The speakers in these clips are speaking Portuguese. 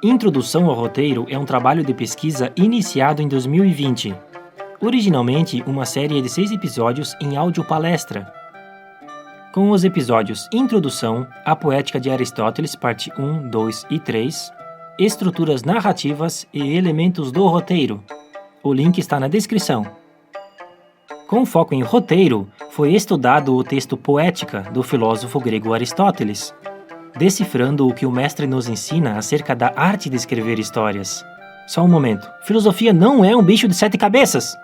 Introdução ao Roteiro é um trabalho de pesquisa iniciado em 2020. Originalmente, uma série de 6 episódios em áudio palestra. Com os episódios Introdução, A Poética de Aristóteles, parte 1, 2 e 3, Estruturas narrativas e elementos do roteiro. O link está na descrição. Com foco em roteiro, foi estudado o texto Poética do filósofo grego Aristóteles, decifrando o que o mestre nos ensina acerca da arte de escrever histórias. Só um momento. Filosofia não é um bicho de 7 cabeças!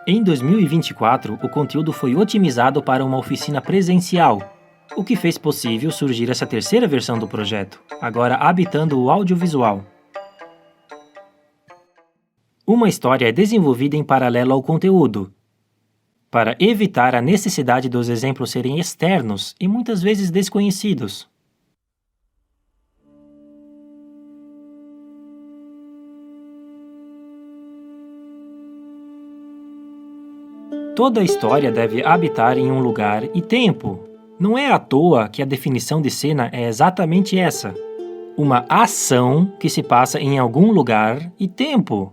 Em 2024, o conteúdo foi otimizado para uma oficina presencial, o que fez possível surgir essa terceira versão do projeto, agora habitando o audiovisual. Uma história é desenvolvida em paralelo ao conteúdo, para evitar a necessidade dos exemplos serem externos e muitas vezes desconhecidos. Toda história deve habitar em um lugar e tempo. Não é à toa que a definição de cena é exatamente essa: uma ação que se passa em algum lugar e tempo.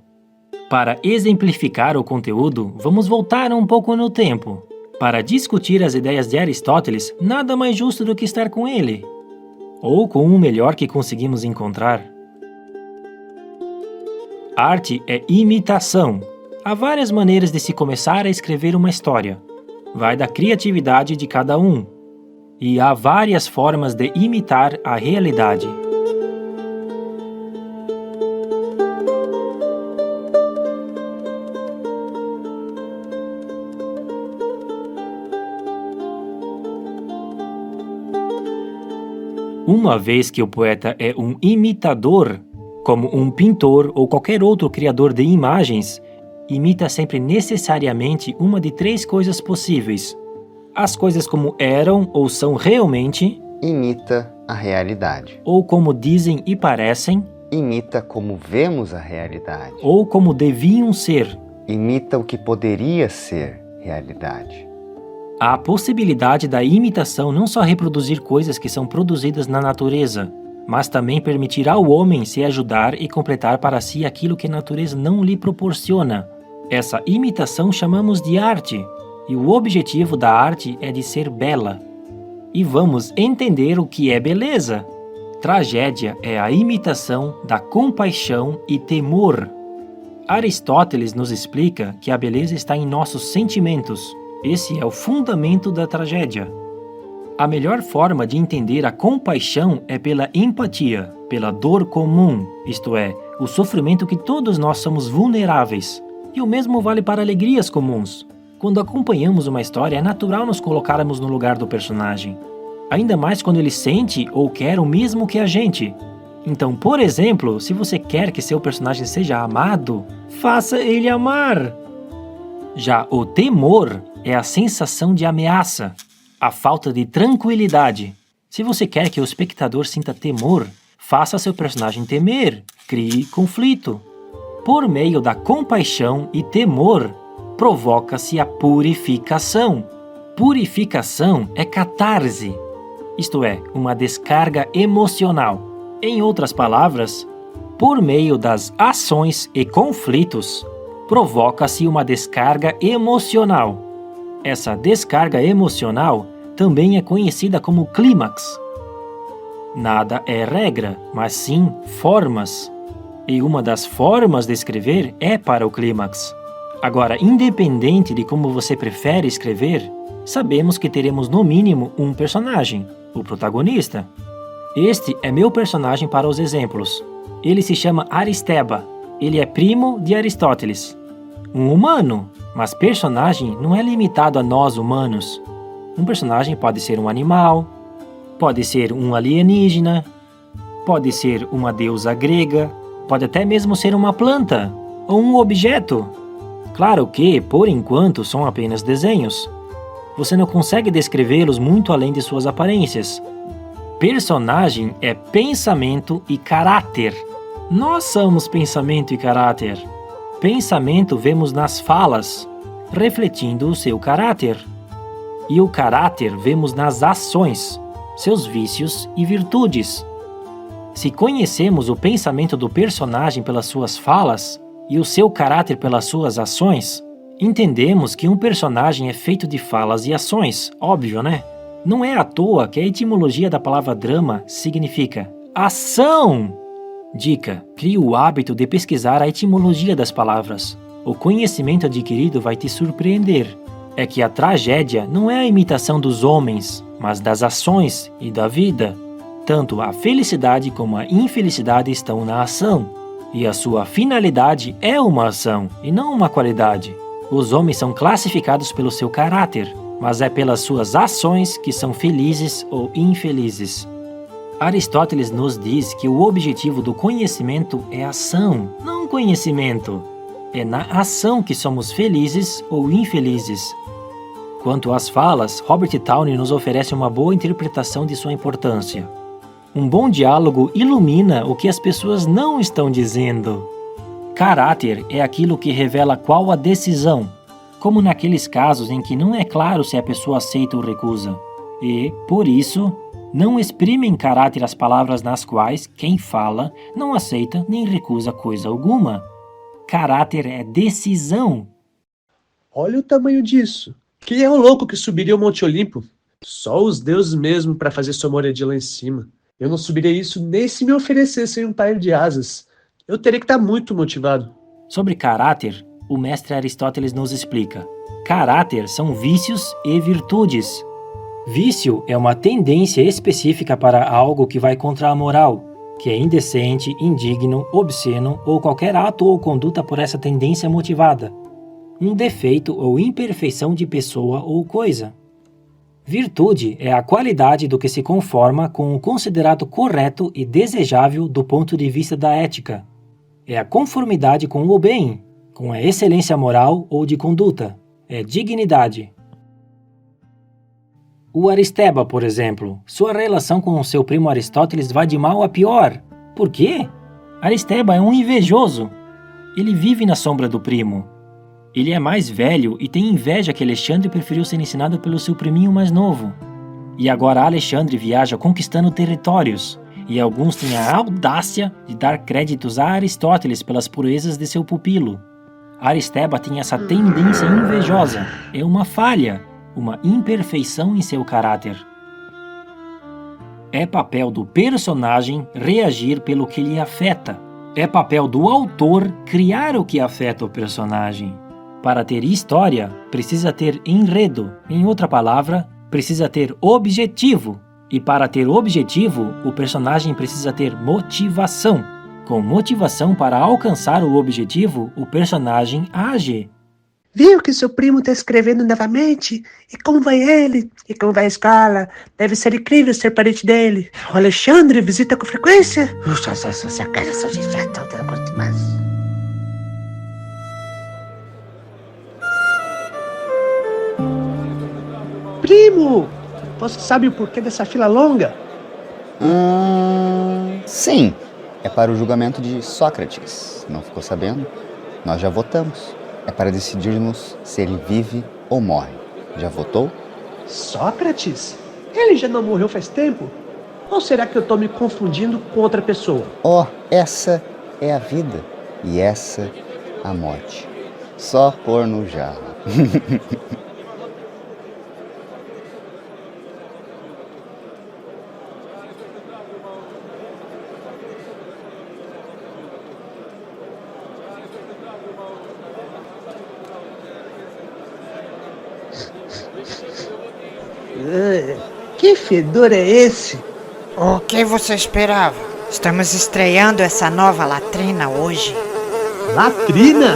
Para exemplificar o conteúdo, vamos voltar um pouco no tempo. Para discutir as ideias de Aristóteles, nada mais justo do que estar com ele. Ou com o melhor que conseguimos encontrar. Arte é imitação. Há várias maneiras de se começar a escrever uma história. Vai da criatividade de cada um. E há várias formas de imitar a realidade. Uma vez que o poeta é um imitador, como um pintor ou qualquer outro criador de imagens, imita sempre necessariamente uma de 3 coisas possíveis. As coisas como eram ou são realmente, imita a realidade. Ou como dizem e parecem, imita como vemos a realidade. Ou como deviam ser, imita o que poderia ser realidade. Há a possibilidade da imitação não só reproduzir coisas que são produzidas na natureza, mas também permitir ao homem se ajudar e completar para si aquilo que a natureza não lhe proporciona. Essa imitação chamamos de arte, e o objetivo da arte é de ser bela. E vamos entender o que é beleza. Tragédia é a imitação da compaixão e temor. Aristóteles nos explica que a beleza está em nossos sentimentos. Esse é o fundamento da tragédia. A melhor forma de entender a compaixão é pela empatia, pela dor comum, isto é, o sofrimento que todos nós somos vulneráveis. E o mesmo vale para alegrias comuns. Quando acompanhamos uma história, é natural nos colocarmos no lugar do personagem. Ainda mais quando ele sente ou quer o mesmo que a gente. Então, por exemplo, se você quer que seu personagem seja amado, faça ele amar. Já o temor é a sensação de ameaça, a falta de tranquilidade. Se você quer que o espectador sinta temor, faça seu personagem temer, crie conflito. Por meio da compaixão e temor, provoca-se a purificação. Purificação é catarse, isto é, uma descarga emocional. Em outras palavras, por meio das ações e conflitos, provoca-se uma descarga emocional. Essa descarga emocional também é conhecida como clímax. Nada é regra, mas sim formas. E uma das formas de escrever é para o clímax. Agora, independente de como você prefere escrever, sabemos que teremos no mínimo um personagem, o protagonista. Este é meu personagem para os exemplos. Ele se chama Aristeba. Ele é primo de Aristóteles. Um humano, mas personagem não é limitado a nós humanos. Um personagem pode ser um animal, pode ser um alienígena, pode ser uma deusa grega, pode até mesmo ser uma planta ou um objeto. Claro que, por enquanto, são apenas desenhos. Você não consegue descrevê-los muito além de suas aparências. Personagem é pensamento e caráter. Nós somos pensamento e caráter. Pensamento vemos nas falas, refletindo o seu caráter. E o caráter vemos nas ações, seus vícios e virtudes. Se conhecemos o pensamento do personagem pelas suas falas e o seu caráter pelas suas ações, entendemos que um personagem é feito de falas e ações, óbvio, né? Não é à toa que a etimologia da palavra drama significa ação. Dica: crie o hábito de pesquisar a etimologia das palavras. O conhecimento adquirido vai te surpreender. É que a tragédia não é a imitação dos homens, mas das ações e da vida. Tanto a felicidade como a infelicidade estão na ação, e a sua finalidade é uma ação e não uma qualidade. Os homens são classificados pelo seu caráter, mas é pelas suas ações que são felizes ou infelizes. Aristóteles nos diz que o objetivo do conhecimento é ação, não conhecimento. É na ação que somos felizes ou infelizes. Quanto às falas, Robert Towney nos oferece uma boa interpretação de sua importância. Um bom diálogo ilumina o que as pessoas não estão dizendo. Caráter é aquilo que revela qual a decisão, como naqueles casos em que não é claro se a pessoa aceita ou recusa. E, por isso, não exprime em caráter as palavras nas quais quem fala não aceita nem recusa coisa alguma. Caráter é decisão. Olha o tamanho disso. Quem é o louco que subiria o Monte Olimpo? Só os deuses mesmo para fazer sua moradia lá em cima. Eu não subiria isso nem se me oferecessem um par de asas. Eu teria que estar muito motivado. Sobre caráter, o mestre Aristóteles nos explica. Caráter são vícios e virtudes. Vício é uma tendência específica para algo que vai contra a moral, que é indecente, indigno, obsceno ou qualquer ato ou conduta por essa tendência motivada. Um defeito ou imperfeição de pessoa ou coisa. Virtude é a qualidade do que se conforma com o considerado correto e desejável do ponto de vista da ética. É a conformidade com o bem, com a excelência moral ou de conduta. É dignidade. O Aristeba, por exemplo, sua relação com o seu primo Aristóteles vai de mal a pior. Por quê? Aristeba é um invejoso. Ele vive na sombra do primo. Ele é mais velho e tem inveja que Alexandre preferiu ser ensinado pelo seu priminho mais novo. E agora Alexandre viaja conquistando territórios, e alguns têm a audácia de dar créditos a Aristóteles pelas proezas de seu pupilo. Aristeba tem essa tendência invejosa, é uma falha, uma imperfeição em seu caráter. É papel do personagem reagir pelo que lhe afeta. É papel do autor criar o que afeta o personagem. Para ter história, precisa ter enredo. Em outra palavra, precisa ter objetivo. E para ter objetivo, o personagem precisa ter motivação. Com motivação para alcançar o objetivo, o personagem age. Viu que seu primo está escrevendo novamente? E como vai ele? E como vai a escola? Deve ser incrível ser parente dele. O Alexandre visita com frequência? Primo, você sabe o porquê dessa fila longa? Sim, é para o julgamento de Sócrates. Não ficou sabendo? Nós já votamos. É para decidirmos se ele vive ou morre. Já votou? Sócrates? Ele já não morreu faz tempo? Ou será que eu estou me confundindo com outra pessoa? Oh, essa é a vida e essa a morte. Só pôr no jarro. Que fedor é esse? O que você esperava? Estamos estreando essa nova latrina hoje. Latrina?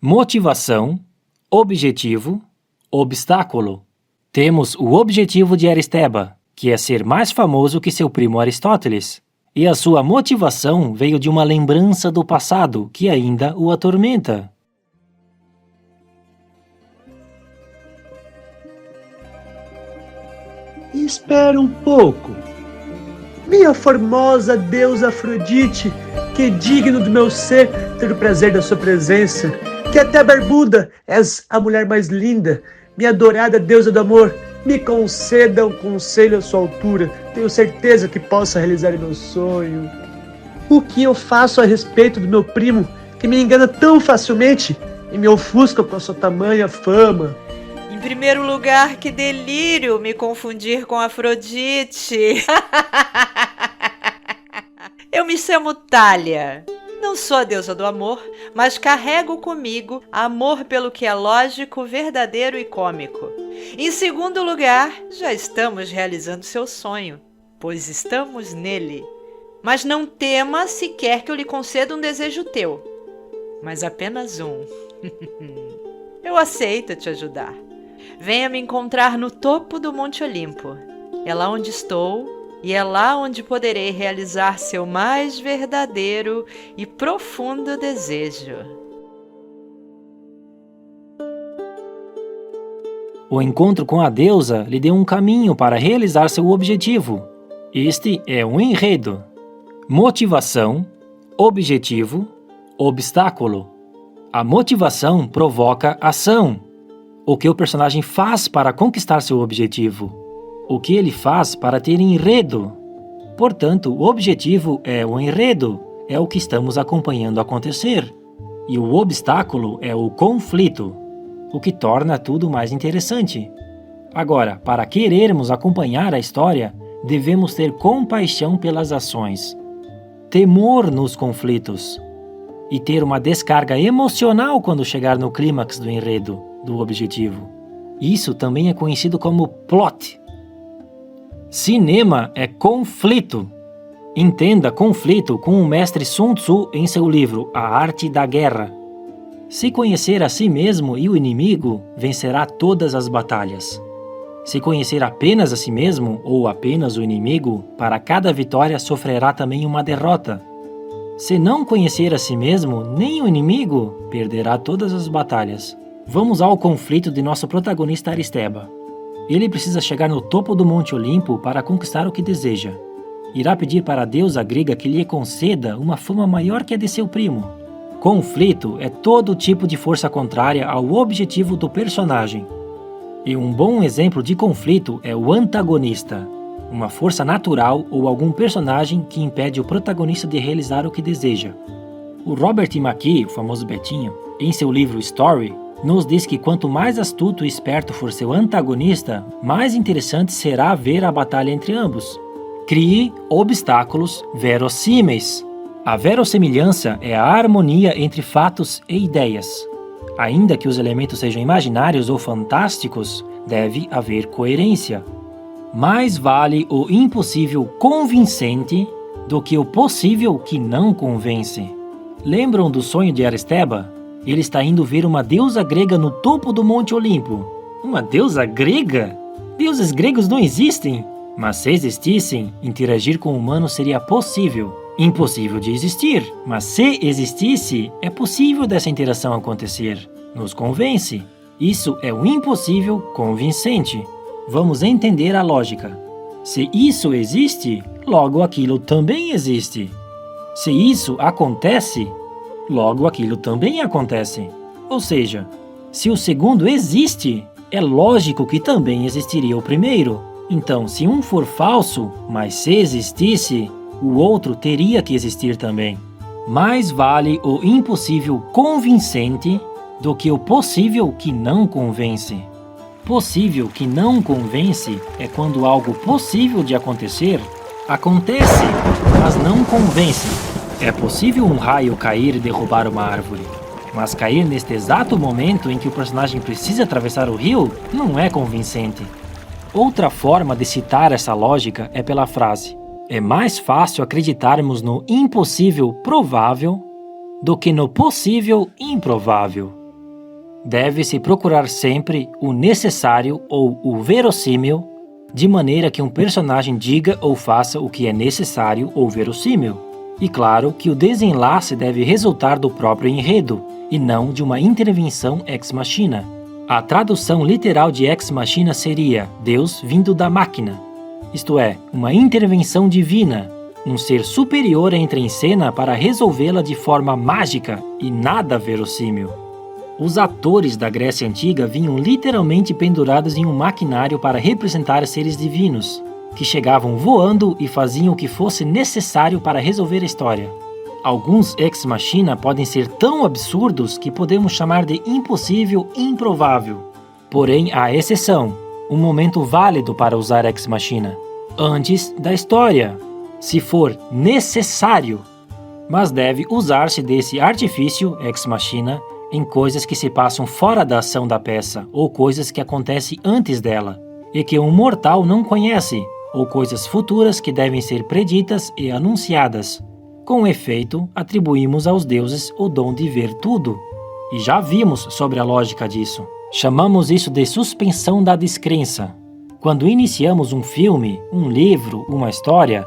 Motivação, objetivo, obstáculo. Temos o objetivo de Aristeba, que é ser mais famoso que seu primo Aristóteles. E a sua motivação veio de uma lembrança do passado que ainda o atormenta. Espera um pouco. Minha formosa deusa Afrodite, que é digno do meu ser ter o prazer da sua presença, que até barbuda és a mulher mais linda, minha adorada deusa do amor, Me conceda um conselho à sua altura. Tenho certeza que possa realizar meu sonho. O que eu faço a respeito do meu primo, que me engana tão facilmente e me ofusca com a sua tamanha fama? Em primeiro lugar, que delírio me confundir com Afrodite. Eu me chamo Thalia. Não sou a deusa do amor, mas carrego comigo amor pelo que é lógico, verdadeiro e cômico. Em segundo lugar, já estamos realizando seu sonho, pois estamos nele. Mas não tema se quer que eu lhe conceda um desejo teu, mas apenas um. Eu aceito te ajudar. Venha me encontrar no topo do Monte Olimpo. É lá onde estou e é lá onde poderei realizar seu mais verdadeiro e profundo desejo. O encontro com a deusa lhe deu um caminho para realizar seu objetivo. Este é um enredo. Motivação, objetivo, obstáculo. A motivação provoca ação. O que o personagem faz para conquistar seu objetivo. O que ele faz para ter enredo. Portanto, o objetivo é o enredo, é o que estamos acompanhando acontecer. E o obstáculo é o conflito, o que torna tudo mais interessante. Agora, para querermos acompanhar a história, devemos ter compaixão pelas ações, temor nos conflitos e ter uma descarga emocional quando chegar no clímax do enredo, do objetivo. Isso também é conhecido como plot. Cinema é conflito. Entenda conflito com o mestre Sun Tzu em seu livro A Arte da Guerra. Se conhecer a si mesmo e o inimigo, vencerá todas as batalhas. Se conhecer apenas a si mesmo ou apenas o inimigo, para cada vitória sofrerá também uma derrota. Se não conhecer a si mesmo nem o inimigo, perderá todas as batalhas. Vamos ao conflito de nosso protagonista Aristeba. Ele precisa chegar no topo do Monte Olimpo para conquistar o que deseja. Irá pedir para a deusa grega que lhe conceda uma fama maior que a de seu primo. Conflito é todo tipo de força contrária ao objetivo do personagem. E um bom exemplo de conflito é o antagonista, uma força natural ou algum personagem que impede o protagonista de realizar o que deseja. O Robert McKee, o famoso Betinho, em seu livro Story, nos diz que quanto mais astuto e esperto for seu antagonista, mais interessante será ver a batalha entre ambos. Crie obstáculos verossímeis. A verossimilhança é a harmonia entre fatos e ideias. Ainda que os elementos sejam imaginários ou fantásticos, deve haver coerência. Mais vale o impossível convincente do que o possível que não convence. Lembram do sonho de Aristeba? Ele está indo ver uma deusa grega no topo do Monte Olimpo. Uma deusa grega? Deuses gregos não existem. Mas se existissem, interagir com o humano seria possível. Impossível de existir, mas se existisse, é possível dessa interação acontecer. Nos convence. Isso é o impossível convincente. Vamos entender a lógica. Se isso existe, logo aquilo também existe. Se isso acontece, logo aquilo também acontece. Ou seja, se o segundo existe, é lógico que também existiria o primeiro. Então, se um for falso, mas se existisse, o outro teria que existir também. Mais vale o impossível convincente do que o possível que não convence. Possível que não convence é quando algo possível de acontecer acontece, mas não convence. É possível um raio cair e derrubar uma árvore, mas cair neste exato momento em que o personagem precisa atravessar o rio não é convincente. Outra forma de citar essa lógica é pela frase: é mais fácil acreditarmos no impossível provável do que no possível improvável. Deve-se procurar sempre o necessário ou o verossímil, de maneira que um personagem diga ou faça o que é necessário ou verossímil. E claro que o desenlace deve resultar do próprio enredo, e não de uma intervenção ex machina. A tradução literal de ex machina seria Deus vindo da máquina. Isto é, uma intervenção divina, um ser superior entra em cena para resolvê-la de forma mágica e nada verossímil. Os atores da Grécia Antiga vinham literalmente pendurados em um maquinário para representar seres divinos, que chegavam voando e faziam o que fosse necessário para resolver a história. Alguns ex machina podem ser tão absurdos que podemos chamar de impossível improvável. Porém, há exceção, um momento válido para usar ex machina, antes da história, se for necessário. Mas deve usar-se desse artifício ex machina em coisas que se passam fora da ação da peça ou coisas que acontecem antes dela e que um mortal não conhece, ou coisas futuras que devem ser preditas e anunciadas. Com efeito, atribuímos aos deuses o dom de ver tudo. E já vimos sobre a lógica disso. Chamamos isso de suspensão da descrença. Quando iniciamos um filme, um livro, uma história,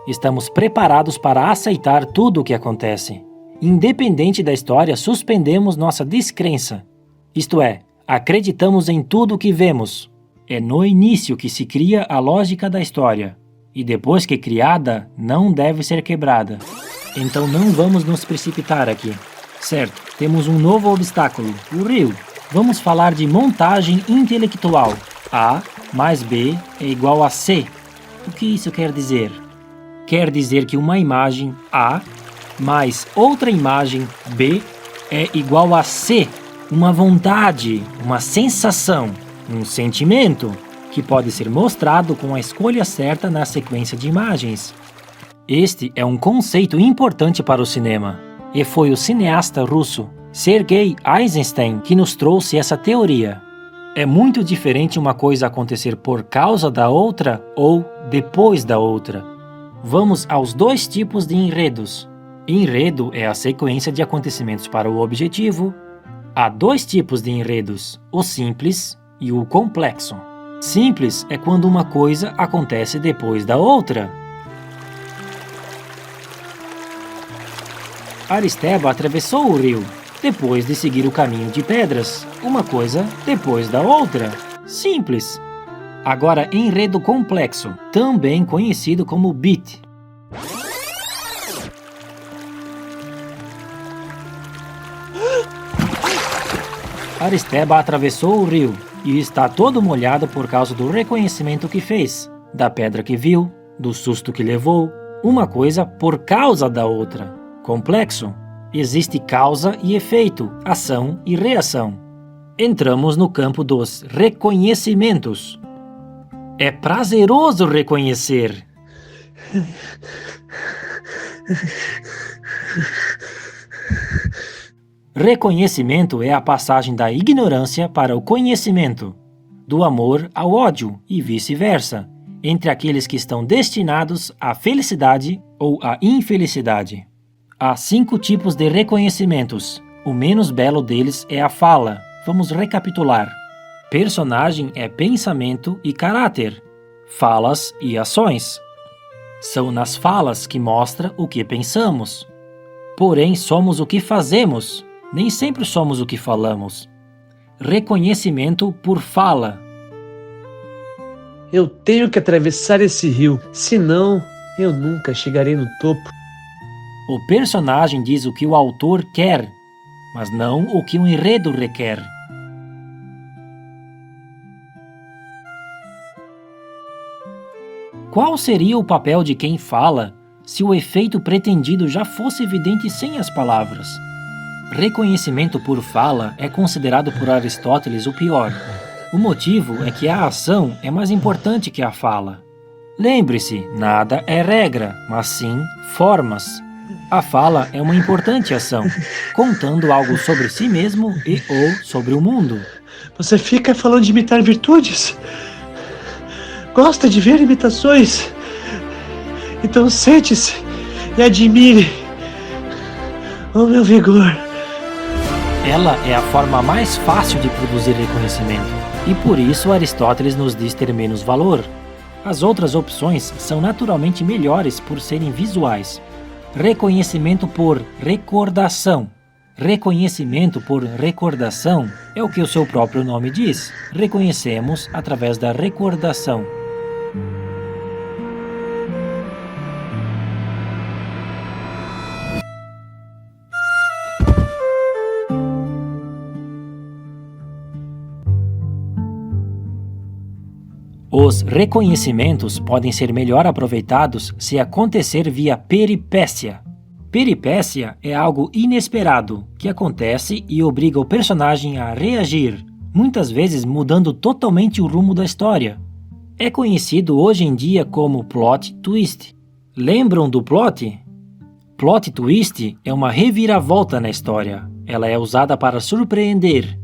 estamos preparados para aceitar tudo o que acontece. Independente da história, suspendemos nossa descrença. Isto é, acreditamos em tudo o que vemos. É no início que se cria a lógica da história, e depois que criada, não deve ser quebrada. Então não vamos nos precipitar aqui. Certo, temos um novo obstáculo, o rio. Vamos falar de montagem intelectual. A mais B é igual a C. O que isso quer dizer? Quer dizer que uma imagem A mais outra imagem B é igual a C. Uma vontade, uma sensação, um sentimento, que pode ser mostrado com a escolha certa na sequência de imagens. Este é um conceito importante para o cinema, e foi o cineasta russo Sergei Eisenstein que nos trouxe essa teoria. É muito diferente uma coisa acontecer por causa da outra ou depois da outra. Vamos aos dois tipos de enredos. Enredo é a sequência de acontecimentos para o objetivo. Há dois tipos de enredos, o simples e o complexo. Simples é quando uma coisa acontece depois da outra. Aristeba atravessou o rio, depois de seguir o caminho de pedras, uma coisa depois da outra. Simples. Agora, enredo complexo, também conhecido como beat. Aristeba atravessou o rio e está todo molhado por causa do reconhecimento que fez, da pedra que viu, do susto que levou, uma coisa por causa da outra. Complexo. Existe causa e efeito, ação e reação. Entramos no campo dos reconhecimentos. É prazeroso reconhecer. Reconhecimento é a passagem da ignorância para o conhecimento, do amor ao ódio e vice-versa, entre aqueles que estão destinados à felicidade ou à infelicidade. Há 5 tipos de reconhecimentos. O menos belo deles é a fala. Vamos recapitular. Personagem é pensamento e caráter. Falas e ações. São nas falas que mostra o que pensamos. Porém, somos o que fazemos. Nem sempre somos o que falamos. Reconhecimento por fala. Eu tenho que atravessar esse rio, senão eu nunca chegarei no topo. O personagem diz o que o autor quer, mas não o que o enredo requer. Qual seria o papel de quem fala se o efeito pretendido já fosse evidente sem as palavras? Reconhecimento por fala é considerado por Aristóteles o pior. O motivo é que a ação é mais importante que a fala. Lembre-se, nada é regra, mas sim formas. A fala é uma importante ação, contando algo sobre si mesmo e ou sobre o mundo. Você fica falando de imitar virtudes? Gosta de ver imitações? Então sente-se e admire o meu vigor. Ela é a forma mais fácil de produzir reconhecimento, e por isso Aristóteles nos diz ter menos valor. As outras opções são naturalmente melhores por serem visuais. Reconhecimento por recordação. Reconhecimento por recordação é o que o seu próprio nome diz. Reconhecemos através da recordação. Os reconhecimentos podem ser melhor aproveitados se acontecer via peripécia. Peripécia é algo inesperado que acontece e obriga o personagem a reagir, muitas vezes mudando totalmente o rumo da história. É conhecido hoje em dia como plot twist. Lembram do plot? Plot twist é uma reviravolta na história. Ela é usada para surpreender,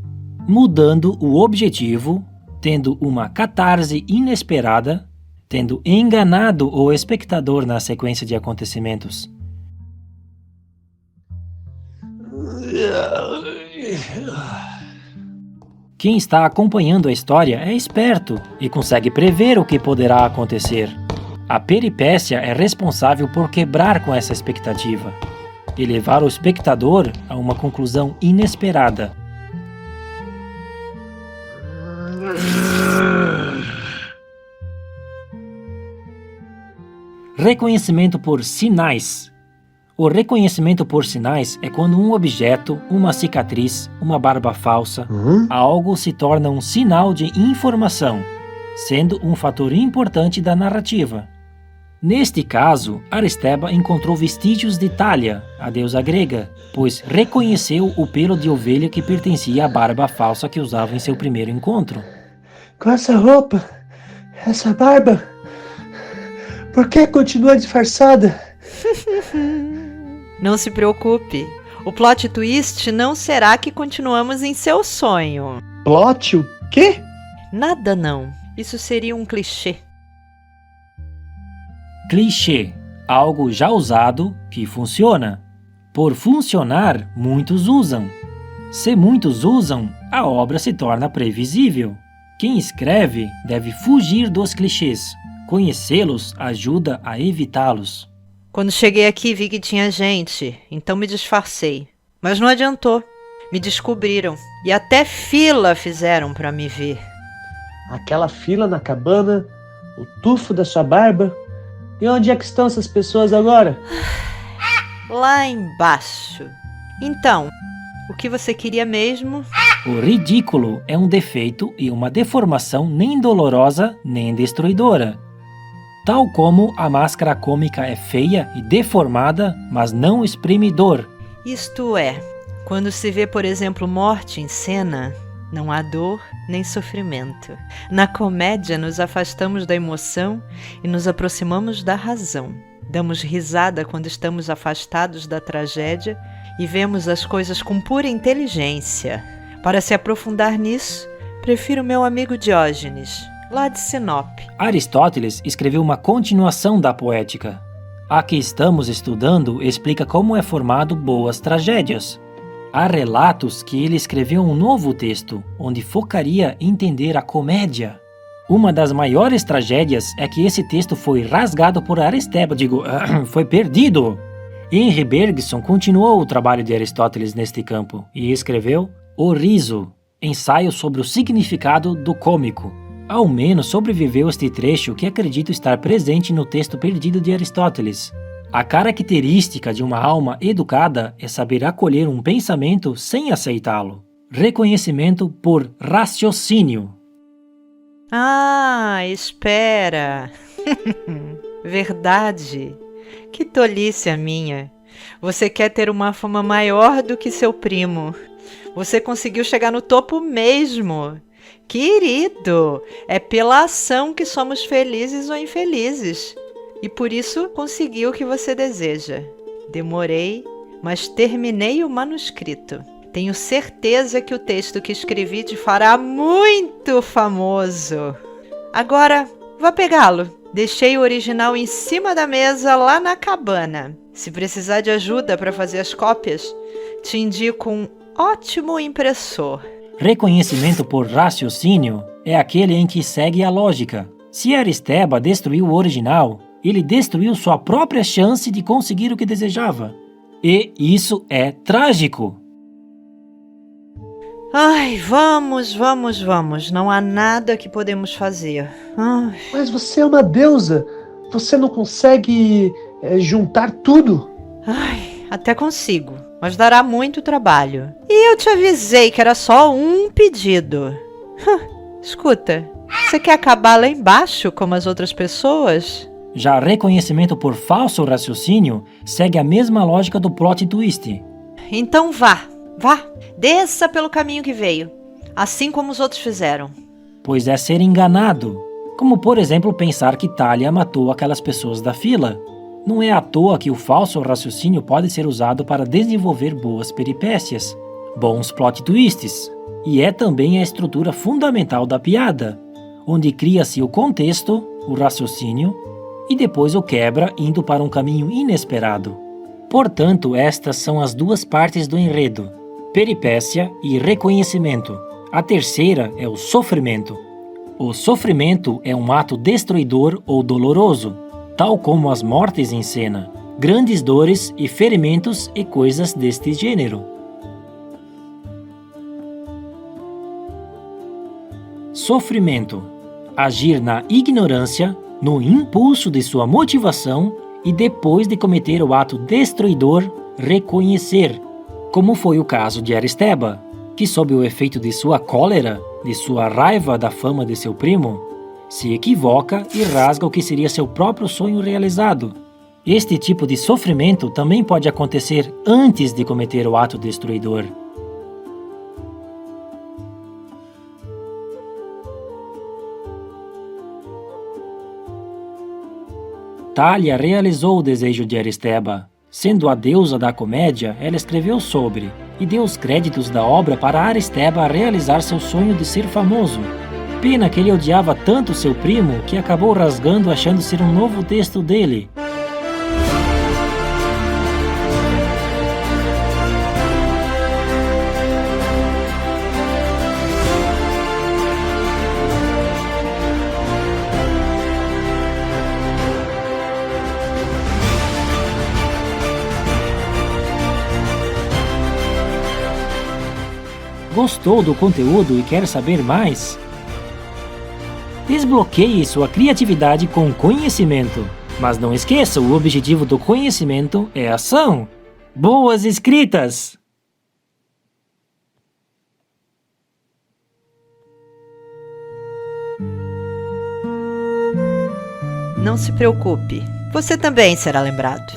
mudando o objetivo, tendo uma catarse inesperada, tendo enganado o espectador na sequência de acontecimentos. Quem está acompanhando a história é esperto e consegue prever o que poderá acontecer. A peripécia é responsável por quebrar com essa expectativa e levar o espectador a uma conclusão inesperada. Reconhecimento por sinais. O reconhecimento por sinais é quando um objeto, uma cicatriz, uma barba falsa, algo se torna um sinal de informação, sendo um fator importante da narrativa. Neste caso, Aristeba encontrou vestígios de Thalia, a deusa grega, pois reconheceu o pelo de ovelha que pertencia à barba falsa que usava em seu primeiro encontro. Com essa roupa, essa barba, por que continua disfarçada? Não se preocupe. O plot twist não será que continuamos em seu sonho. Plot o quê? Nada não. Isso seria um clichê. Clichê, algo já usado que funciona. Por funcionar, muitos usam. Se muitos usam, a obra se torna previsível. Quem escreve deve fugir dos clichês. Conhecê-los ajuda a evitá-los. Quando cheguei aqui vi que tinha gente, então me disfarcei. Mas não adiantou. Me descobriram e até fila fizeram para me ver. Aquela fila na cabana, o tufo da sua barba. E onde é que estão essas pessoas agora? Lá embaixo. Então, o que você queria mesmo? O ridículo é um defeito e uma deformação nem dolorosa nem destruidora. Tal como a máscara cômica é feia e deformada, mas não exprime dor. Isto é, quando se vê, por exemplo, morte em cena, não há dor nem sofrimento. Na comédia, nos afastamos da emoção e nos aproximamos da razão. Damos risada quando estamos afastados da tragédia e vemos as coisas com pura inteligência. Para se aprofundar nisso, prefiro meu amigo Diógenes, lá de Sinop. Aristóteles escreveu uma continuação da poética. A que estamos estudando explica como é formado boas tragédias. Há relatos que ele escreveu um novo texto, onde focaria em entender a comédia. Uma das maiores tragédias é que esse texto foi rasgado por Aristeba, foi perdido. Henry Bergson continuou o trabalho de Aristóteles neste campo e escreveu O Riso, ensaio sobre o significado do cômico. Ao menos sobreviveu este trecho que acredito estar presente no texto perdido de Aristóteles. A característica de uma alma educada é saber acolher um pensamento sem aceitá-lo. Reconhecimento por raciocínio. Ah, espera. Verdade. Que tolice a minha. Você quer ter uma fama maior do que seu primo. Você conseguiu chegar no topo mesmo. Querido, é pela ação que somos felizes ou infelizes. E por isso consegui o que você deseja. Demorei, mas terminei o manuscrito. Tenho certeza que o texto que escrevi te fará muito famoso. Agora, vá pegá-lo. Deixei o original em cima da mesa lá na cabana. Se precisar de ajuda para fazer as cópias, te indico um ótimo impressor. Reconhecimento por raciocínio é aquele em que segue a lógica. Se Aristeba destruiu o original, ele destruiu sua própria chance de conseguir o que desejava. E isso é trágico. Ai, vamos. Não há nada que podemos fazer. Ai. Mas você é uma deusa. Você não consegue juntar tudo? Ai, até consigo, mas dará muito trabalho. E eu te avisei que era só um pedido. Escuta, Você quer acabar lá embaixo, como as outras pessoas? Já reconhecimento por falso raciocínio segue a mesma lógica do plot twist. Então vá. Desça pelo caminho que veio, assim como os outros fizeram. Pois é ser enganado. Como, por exemplo, pensar que Thalia matou aquelas pessoas da fila. Não é à toa que o falso raciocínio pode ser usado para desenvolver boas peripécias, bons plot twists, e é também a estrutura fundamental da piada, onde cria-se o contexto, o raciocínio, e depois o quebra indo para um caminho inesperado. Portanto, estas são as duas partes do enredo, peripécia e reconhecimento. A terceira é o sofrimento. O sofrimento é um ato destruidor ou doloroso, tal como as mortes em cena, grandes dores e ferimentos e coisas deste gênero. Sofrimento. Agir na ignorância, no impulso de sua motivação e depois de cometer o ato destruidor, reconhecer, como foi o caso de Aristeba, que sob o efeito de sua cólera, de sua raiva da fama de seu primo, se equivoca e rasga o que seria seu próprio sonho realizado. Este tipo de sofrimento também pode acontecer antes de cometer o ato destruidor. Thalia realizou o desejo de Aristeba. Sendo a deusa da comédia, ela escreveu sobre e deu os créditos da obra para Aristeba realizar seu sonho de ser famoso. Pena que ele odiava tanto seu primo que acabou rasgando achando ser um novo texto dele. Gostou do conteúdo e quer saber mais? Desbloqueie sua criatividade com conhecimento. Mas não esqueça, o objetivo do conhecimento é ação. Boas escritas! Não se preocupe, você também será lembrado.